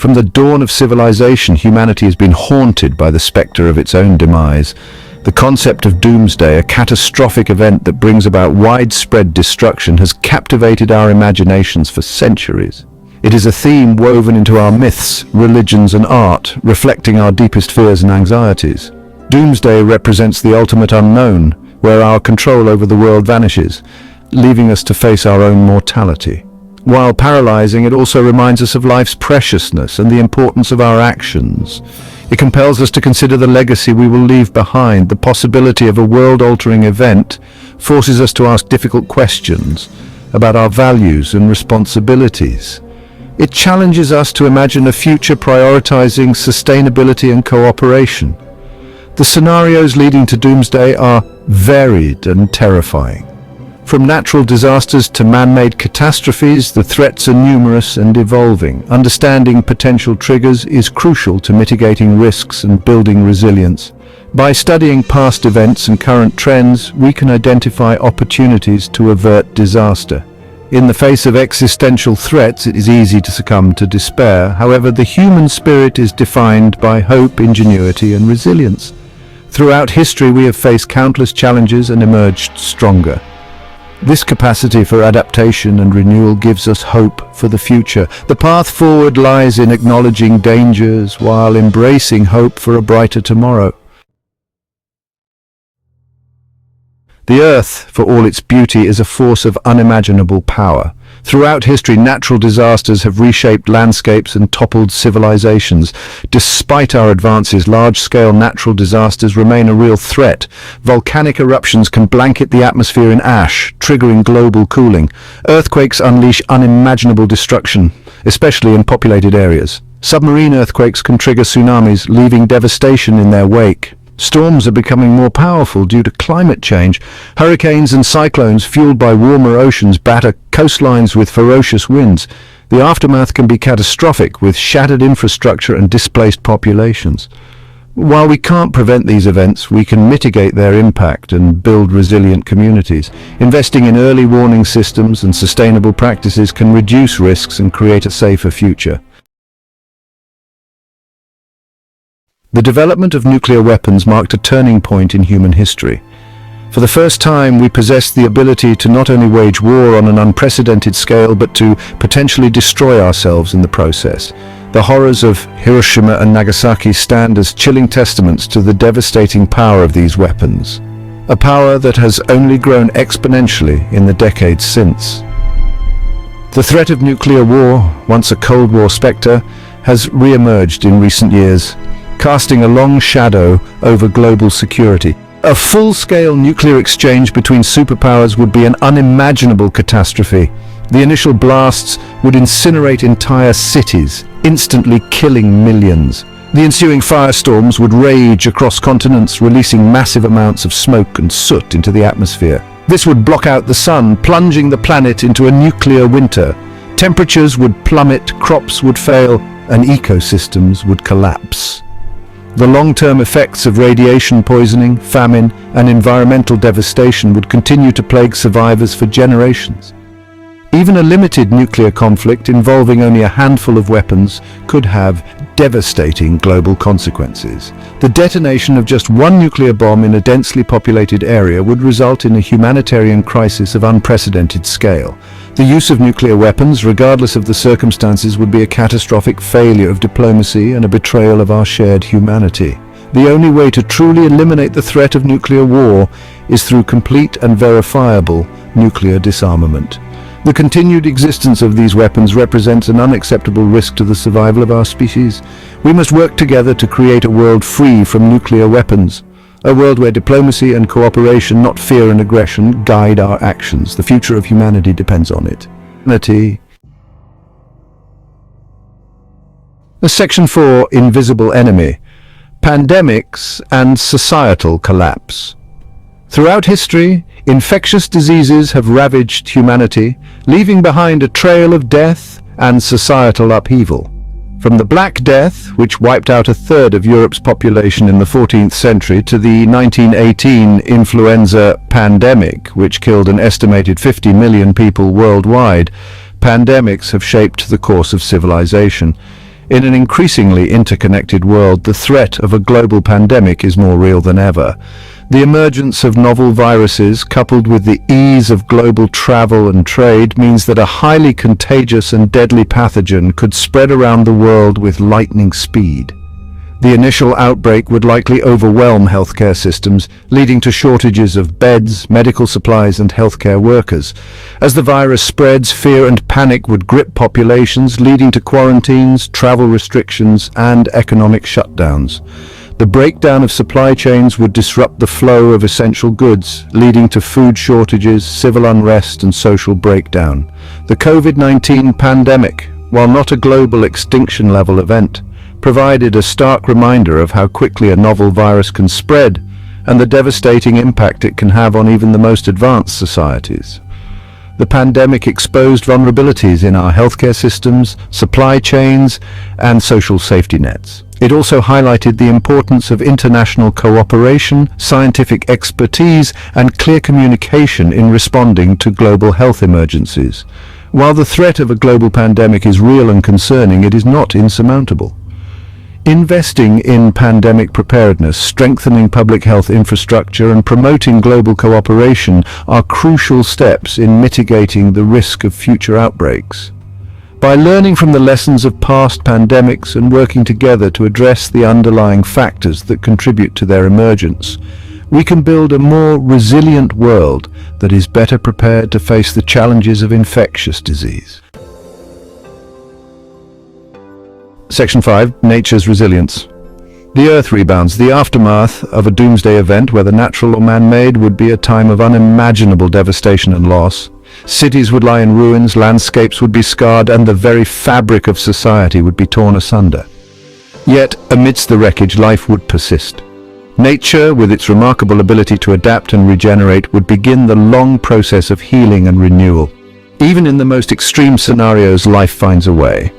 From the dawn of civilization, humanity has been haunted by the spectre of its own demise. The concept of Doomsday, a catastrophic event that brings about widespread destruction, has captivated our imaginations for centuries. It is a theme woven into our myths, religions and art, reflecting our deepest fears and anxieties. Doomsday represents the ultimate unknown, where our control over the world vanishes, leaving us to face our own mortality. While paralyzing, it also reminds us of life's preciousness and the importance of our actions. It compels us to consider the legacy we will leave behind. The possibility of a world-altering event forces us to ask difficult questions about our values and responsibilities. It challenges us to imagine a future prioritizing sustainability and cooperation. The scenarios leading to Doomsday are varied and terrifying. From natural disasters to man-made catastrophes, the threats are numerous and evolving. Understanding potential triggers is crucial to mitigating risks and building resilience. By studying past events and current trends, we can identify opportunities to avert disaster. In the face of existential threats, it is easy to succumb to despair. However, the human spirit is defined by hope, ingenuity, and resilience. Throughout history, we have faced countless challenges and emerged stronger. This capacity for adaptation and renewal gives us hope for the future. The path forward lies in acknowledging dangers while embracing hope for a brighter tomorrow. The earth, for all its beauty, is a force of unimaginable power. Throughout history, natural disasters have reshaped landscapes and toppled civilizations. Despite our advances, large-scale natural disasters remain a real threat. Volcanic eruptions can blanket the atmosphere in ash, triggering global cooling. Earthquakes unleash unimaginable destruction, especially in populated areas. Submarine earthquakes can trigger tsunamis, leaving devastation in their wake. Storms are becoming more powerful due to climate change. Hurricanes and cyclones fueled by warmer oceans batter coastlines with ferocious winds. The aftermath can be catastrophic, with shattered infrastructure and displaced populations. While we can't prevent these events, we can mitigate their impact and build resilient communities. Investing in early warning systems and sustainable practices can reduce risks and create a safer future. The development of nuclear weapons marked a turning point in human history. For the first time, we possessed the ability to not only wage war on an unprecedented scale, but to potentially destroy ourselves in the process. The horrors of Hiroshima and Nagasaki stand as chilling testaments to the devastating power of these weapons, a power that has only grown exponentially in the decades since. The threat of nuclear war, once a Cold War spectre, has re-emerged in recent years, casting a long shadow over global security. A full-scale nuclear exchange between superpowers would be an unimaginable catastrophe. The initial blasts would incinerate entire cities, instantly killing millions. The ensuing firestorms would rage across continents, releasing massive amounts of smoke and soot into the atmosphere. This would block out the sun, plunging the planet into a nuclear winter. Temperatures would plummet, crops would fail, and ecosystems would collapse. The long-term effects of radiation poisoning, famine, and environmental devastation would continue to plague survivors for generations. Even a limited nuclear conflict involving only a handful of weapons could have devastating global consequences. The detonation of just one nuclear bomb in a densely populated area would result in a humanitarian crisis of unprecedented scale. The use of nuclear weapons, regardless of the circumstances, would be a catastrophic failure of diplomacy and a betrayal of our shared humanity. The only way to truly eliminate the threat of nuclear war is through complete and verifiable nuclear disarmament. The continued existence of these weapons represents an unacceptable risk to the survival of our species. We must work together to create a world free from nuclear weapons. A world where diplomacy and cooperation, not fear and aggression, guide our actions. The future of humanity depends on it. Section 4. Invisible Enemy. Pandemics and Societal Collapse. Throughout history, infectious diseases have ravaged humanity, leaving behind a trail of death and societal upheaval. From the Black Death, which wiped out a third of Europe's population in the 14th century, to the 1918 influenza pandemic, which killed an estimated 50 million people worldwide, pandemics have shaped the course of civilization. In an increasingly interconnected world, the threat of a global pandemic is more real than ever. The emergence of novel viruses, coupled with the ease of global travel and trade, means that a highly contagious and deadly pathogen could spread around the world with lightning speed. The initial outbreak would likely overwhelm healthcare systems, leading to shortages of beds, medical supplies, and healthcare workers. As the virus spreads, fear and panic would grip populations, leading to quarantines, travel restrictions, and economic shutdowns. The breakdown of supply chains would disrupt the flow of essential goods, leading to food shortages, civil unrest, and social breakdown. The COVID-19 pandemic, while not a global extinction-level event, provided a stark reminder of how quickly a novel virus can spread and the devastating impact it can have on even the most advanced societies. The pandemic exposed vulnerabilities in our healthcare systems, supply chains, and social safety nets. It also highlighted the importance of international cooperation, scientific expertise, and clear communication in responding to global health emergencies. While the threat of a global pandemic is real and concerning, it is not insurmountable. Investing in pandemic preparedness, strengthening public health infrastructure, and promoting global cooperation are crucial steps in mitigating the risk of future outbreaks. By learning from the lessons of past pandemics and working together to address the underlying factors that contribute to their emergence, we can build a more resilient world that is better prepared to face the challenges of infectious disease. Section 5. Nature's resilience. The Earth rebounds. The aftermath of a doomsday event, whether natural or man-made, would be a time of unimaginable devastation and loss. Cities would lie in ruins, landscapes would be scarred, and the very fabric of society would be torn asunder. Yet, amidst the wreckage, life would persist. Nature, with its remarkable ability to adapt and regenerate, would begin the long process of healing and renewal. Even in the most extreme scenarios, life finds a way.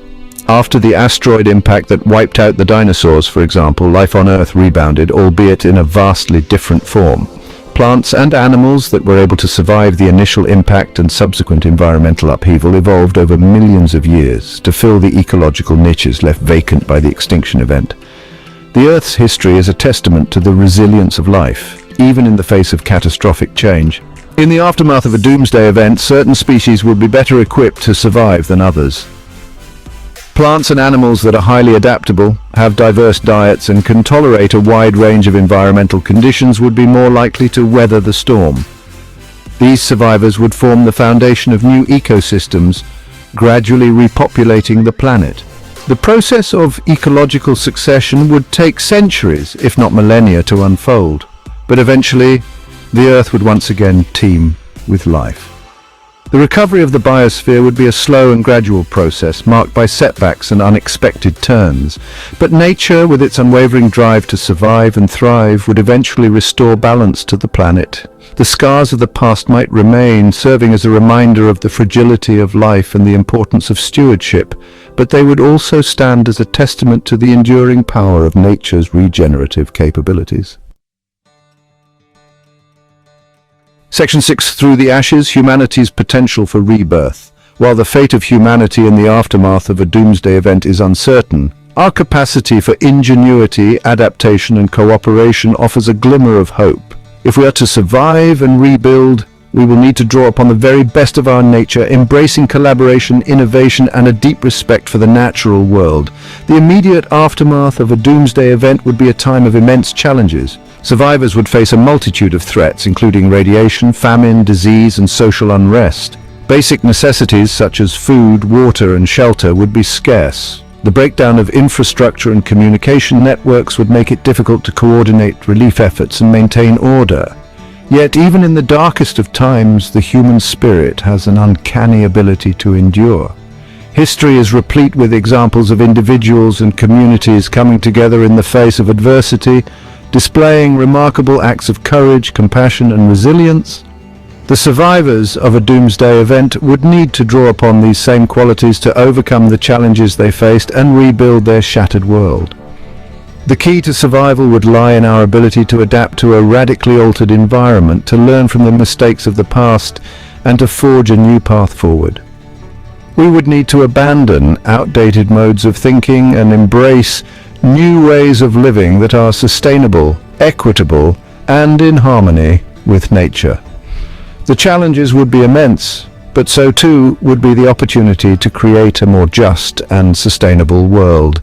After the asteroid impact that wiped out the dinosaurs, for example, life on Earth rebounded, albeit in a vastly different form. Plants and animals that were able to survive the initial impact and subsequent environmental upheaval evolved over millions of years to fill the ecological niches left vacant by the extinction event. The Earth's history is a testament to the resilience of life, even in the face of catastrophic change. In the aftermath of a doomsday event, certain species would be better equipped to survive than others. Plants and animals that are highly adaptable, have diverse diets, and can tolerate a wide range of environmental conditions would be more likely to weather the storm. These survivors would form the foundation of new ecosystems, gradually repopulating the planet. The process of ecological succession would take centuries, if not millennia, to unfold, but eventually the Earth would once again teem with life. The recovery of the biosphere would be a slow and gradual process, marked by setbacks and unexpected turns. But nature, with its unwavering drive to survive and thrive, would eventually restore balance to the planet. The scars of the past might remain, serving as a reminder of the fragility of life and the importance of stewardship, but they would also stand as a testament to the enduring power of nature's regenerative capabilities. Section 6. Through the ashes, humanity's potential for rebirth. While the fate of humanity in the aftermath of a doomsday event is uncertain, our capacity for ingenuity, adaptation, and cooperation offers a glimmer of hope. If we are to survive and rebuild, we will need to draw upon the very best of our nature, embracing collaboration, innovation, and a deep respect for the natural world. The immediate aftermath of a doomsday event would be a time of immense challenges. Survivors would face a multitude of threats, including radiation, famine, disease, and social unrest. Basic necessities such as food, water, and shelter would be scarce. The breakdown of infrastructure and communication networks would make it difficult to coordinate relief efforts and maintain order. Yet, even in the darkest of times, the human spirit has an uncanny ability to endure. History is replete with examples of individuals and communities coming together in the face of adversity, displaying remarkable acts of courage, compassion, and resilience. The survivors of a doomsday event would need to draw upon these same qualities to overcome the challenges they faced and rebuild their shattered world. The key to survival would lie in our ability to adapt to a radically altered environment, to learn from the mistakes of the past, and to forge a new path forward. We would need to abandon outdated modes of thinking and embrace new ways of living that are sustainable, equitable, and in harmony with nature. The challenges would be immense, but so too would be the opportunity to create a more just and sustainable world.